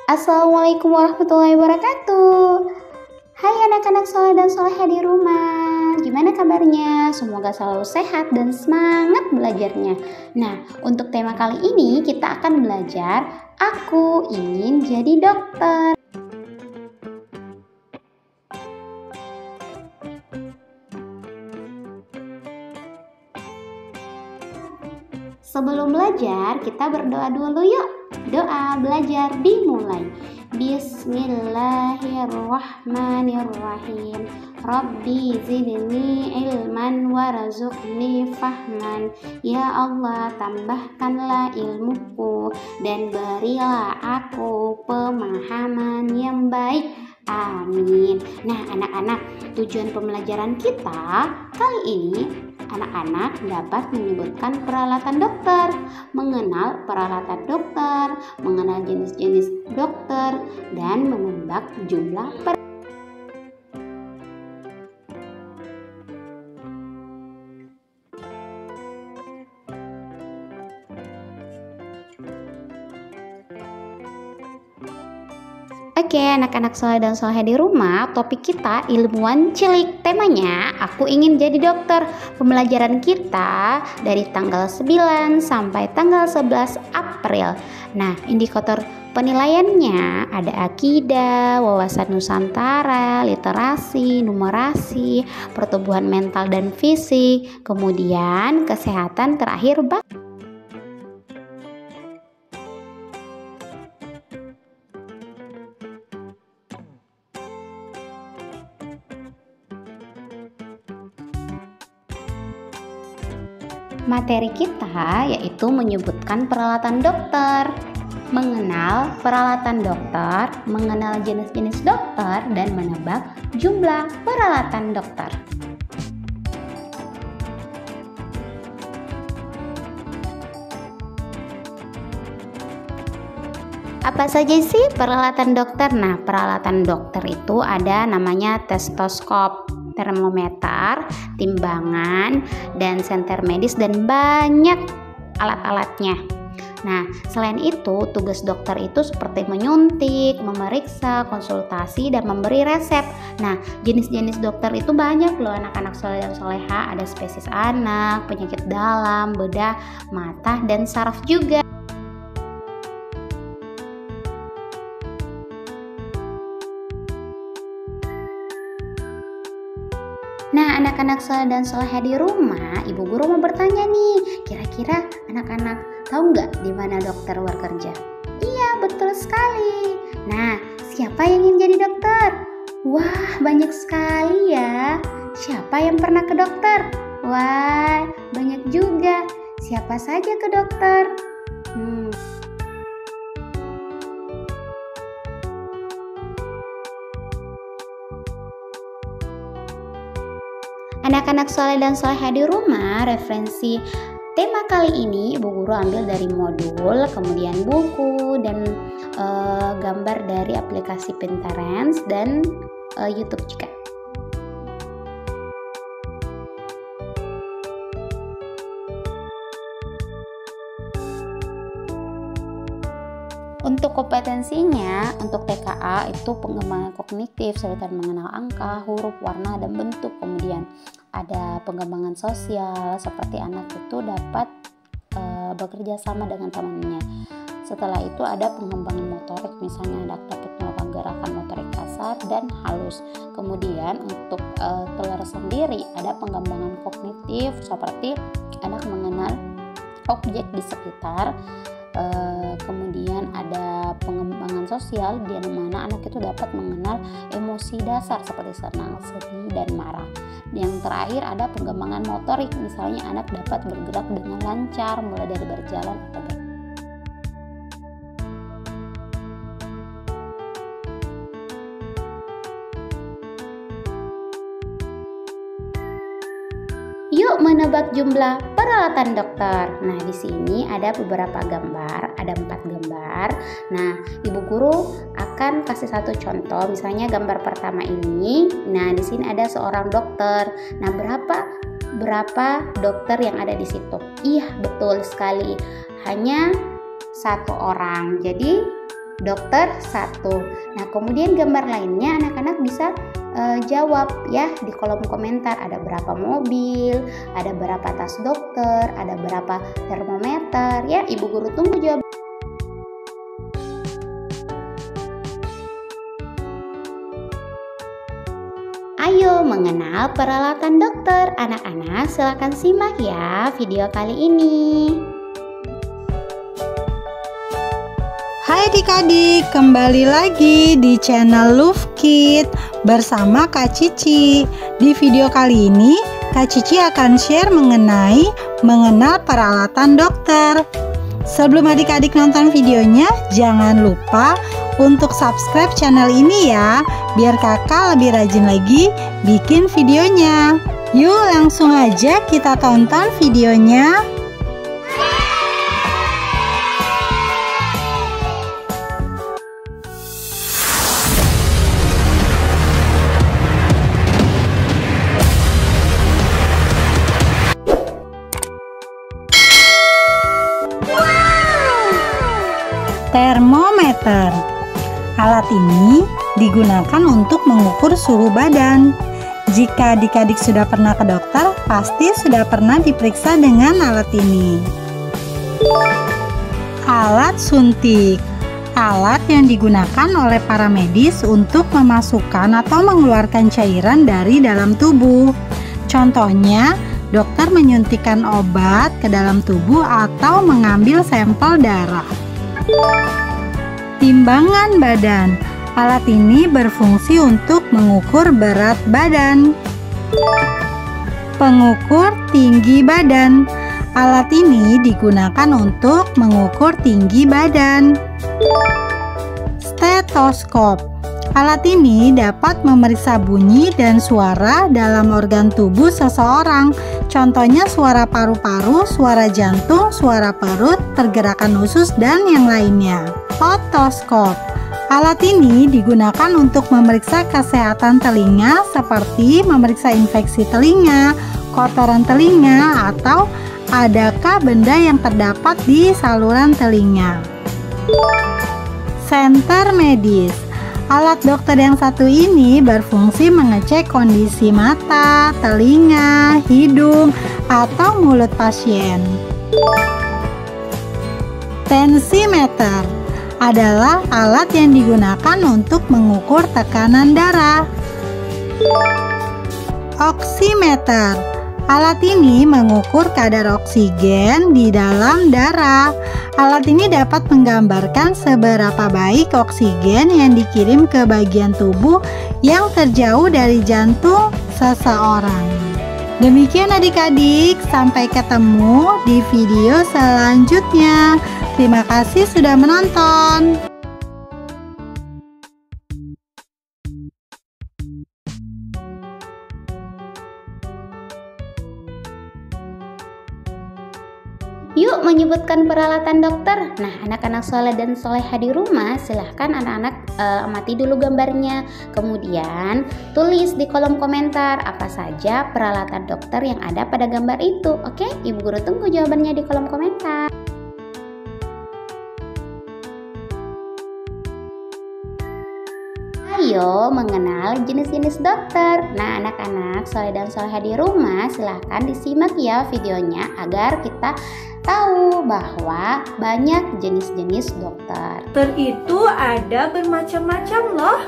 Assalamualaikum warahmatullahi wabarakatuh. Hai anak-anak soleh dan soleha di rumah. Gimana kabarnya? Semoga selalu sehat dan semangat belajarnya. Nah, untuk tema kali ini kita akan belajar Aku ingin jadi dokter. Sebelum belajar, kita berdoa dulu yuk. Doa belajar dimulai. Bismillahirrahmanirrahim. Rabbi zidni ilman warzuqni fahman. Ya Allah, tambahkanlah ilmuku dan berilah aku pemahaman yang baik. Amin. Nah, anak-anak, tujuan pembelajaran kita kali ini, anak-anak dapat menyebutkan peralatan dokter, mengenal peralatan dokter, mengenal jenis-jenis dokter, dan menebak jumlah Oke, anak-anak soleh dan soleha di rumah, topik kita ilmuwan cilik. Temanya, aku ingin jadi dokter. Pembelajaran kita dari tanggal 9 sampai tanggal 11 April. Nah, indikator penilaiannya ada akidah, wawasan Nusantara, literasi, numerasi, pertumbuhan mental dan fisik, kemudian kesehatan, terakhir materi kita yaitu menyebutkan peralatan dokter, mengenal peralatan dokter, mengenal jenis-jenis dokter, dan menebak jumlah peralatan dokter. Apa saja sih peralatan dokter? Nah, peralatan dokter itu ada namanya stetoskop, termometer, timbangan, dan senter medis, dan banyak alat-alatnya. Nah, selain itu, tugas dokter itu seperti menyuntik, memeriksa, konsultasi, dan memberi resep. Nah, jenis-jenis dokter itu banyak loh anak-anak soleh dan soleha. Ada spesies anak, penyakit dalam, bedah, mata, dan saraf juga. Nah, anak-anak soleh dan soleha di rumah, ibu guru mau bertanya nih, kira-kira anak-anak tahu nggak di mana dokter bekerja? Iya, betul sekali. Nah, siapa yang ingin jadi dokter? Wah, banyak sekali ya. Siapa yang pernah ke dokter? Wah, banyak juga. Siapa saja ke dokter? Anak-anak soleh dan soleha di rumah, referensi tema kali ini Ibu Guru ambil dari modul, kemudian buku, dan gambar dari aplikasi Pinterest dan YouTube juga. Untuk kompetensinya, untuk TKA itu pengembangan kognitif seperti mengenal angka, huruf, warna, dan bentuk. Kemudian ada pengembangan sosial seperti anak itu dapat bekerja sama dengan temannya. Setelah itu ada pengembangan motorik, misalnya anak dapat melakukan gerakan motorik kasar dan halus. Kemudian untuk teler sendiri ada pengembangan kognitif seperti anak mengenal objek di sekitar. Kemudian ada pengembangan sosial di mana anak itu dapat mengenal emosi dasar seperti senang, sedih, dan marah. Yang terakhir ada pengembangan motorik, misalnya anak dapat bergerak dengan lancar mulai dari berjalan atau Yuk menebak jumlah peralatan dokter. Nah, di sini ada beberapa gambar, ada 4 gambar. Nah, Ibu Guru akan kasih satu contoh, misalnya gambar pertama ini. Nah, di sini ada seorang dokter. Nah, berapa dokter yang ada di situ? Iya, betul sekali. Hanya satu orang. Jadi dokter 1. Nah, kemudian gambar lainnya anak-anak bisa jawab ya di kolom komentar, ada berapa mobil, ada berapa tas dokter, ada berapa termometer ya. Ibu guru tunggu jawab. Ayo mengenal peralatan dokter. Anak-anak silakan simak ya video kali ini. Hai adik-adik, kembali lagi di channel Love Kid bersama Kak Cici. Di video kali ini, Kak Cici akan share mengenai mengenal peralatan dokter. Sebelum adik-adik nonton videonya, jangan lupa untuk subscribe channel ini ya, biar kakak lebih rajin lagi bikin videonya. Yuk langsung aja kita tonton videonya. Termometer. Alat ini digunakan untuk mengukur suhu badan. Jika adik-adik sudah pernah ke dokter, pasti sudah pernah diperiksa dengan alat ini. Alat suntik. Alat yang digunakan oleh para medis untuk memasukkan atau mengeluarkan cairan dari dalam tubuh. Contohnya, dokter menyuntikkan obat ke dalam tubuh atau mengambil sampel darah. Timbangan badan. Alat ini berfungsi untuk mengukur berat badan. Pengukur tinggi badan. Alat ini digunakan untuk mengukur tinggi badan. Stetoskop. Alat ini dapat memeriksa bunyi dan suara dalam organ tubuh seseorang. Contohnya suara paru-paru, suara jantung, suara perut, pergerakan usus, dan yang lainnya. Otoskop. Alat ini digunakan untuk memeriksa kesehatan telinga seperti memeriksa infeksi telinga, kotoran telinga, atau adakah benda yang terdapat di saluran telinga. Senter medis. Alat dokter yang satu ini berfungsi mengecek kondisi mata, telinga, hidung, atau mulut pasien. Tensimeter adalah alat yang digunakan untuk mengukur tekanan darah. Oximeter. Alat ini mengukur kadar oksigen di dalam darah. Alat ini dapat menggambarkan seberapa baik oksigen yang dikirim ke bagian tubuh yang terjauh dari jantung seseorang. Demikian adik-adik, sampai ketemu di video selanjutnya. Terima kasih sudah menonton. Yuk menyebutkan peralatan dokter. Nah, anak-anak soleh dan soleha di rumah, silahkan anak-anak amati dulu gambarnya. Kemudian tulis di kolom komentar apa saja peralatan dokter yang ada pada gambar itu. Oke, Ibu Guru tunggu jawabannya di kolom komentar. Ayo mengenal jenis-jenis dokter. Nah, anak-anak soleh dan soleha di rumah, silahkan disimak ya videonya agar kita tahu bahwa banyak jenis-jenis dokter. Dokter itu ada bermacam-macam loh.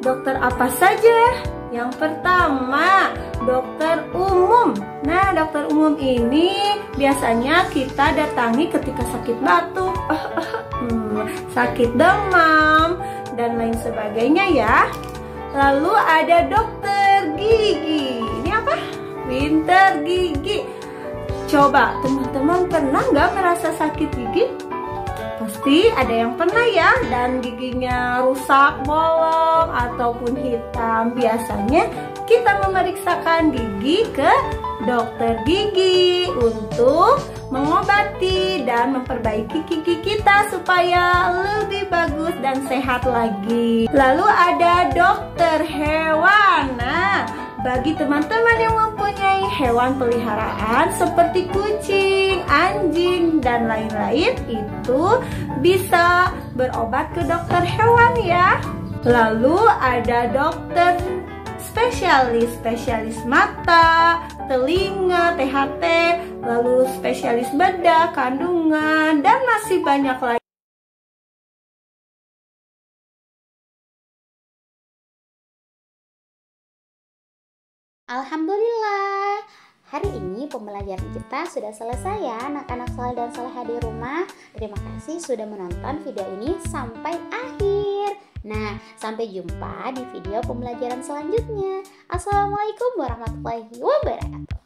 Dokter apa saja? Yang pertama, dokter umum. Nah, dokter umum ini biasanya kita datangi ketika sakit batuk, sakit demam, dan lain sebagainya ya. Lalu ada dokter gigi. Ini apa? Pinter gigi. Coba teman-teman pernah nggak merasa sakit gigi? Pasti ada yang pernah ya, dan giginya rusak, bolong, ataupun hitam. Biasanya kita memeriksakan gigi ke dokter gigi untuk mengobati dan memperbaiki gigi kita supaya lebih bagus dan sehat lagi. Lalu ada dokter hewan. Nah, Bagi teman-teman yang mempunyai hewan peliharaan seperti kucing, anjing, dan lain-lain, itu bisa berobat ke dokter hewan ya. Lalu ada dokter spesialis mata, telinga, THT, lalu spesialis bedah, kandungan, dan masih banyak lagi. Alhamdulillah, hari ini pembelajaran kita sudah selesai ya anak-anak soleh dan soleha di rumah. Terima kasih sudah menonton video ini sampai akhir. Nah, sampai jumpa di video pembelajaran selanjutnya. Assalamualaikum warahmatullahi wabarakatuh.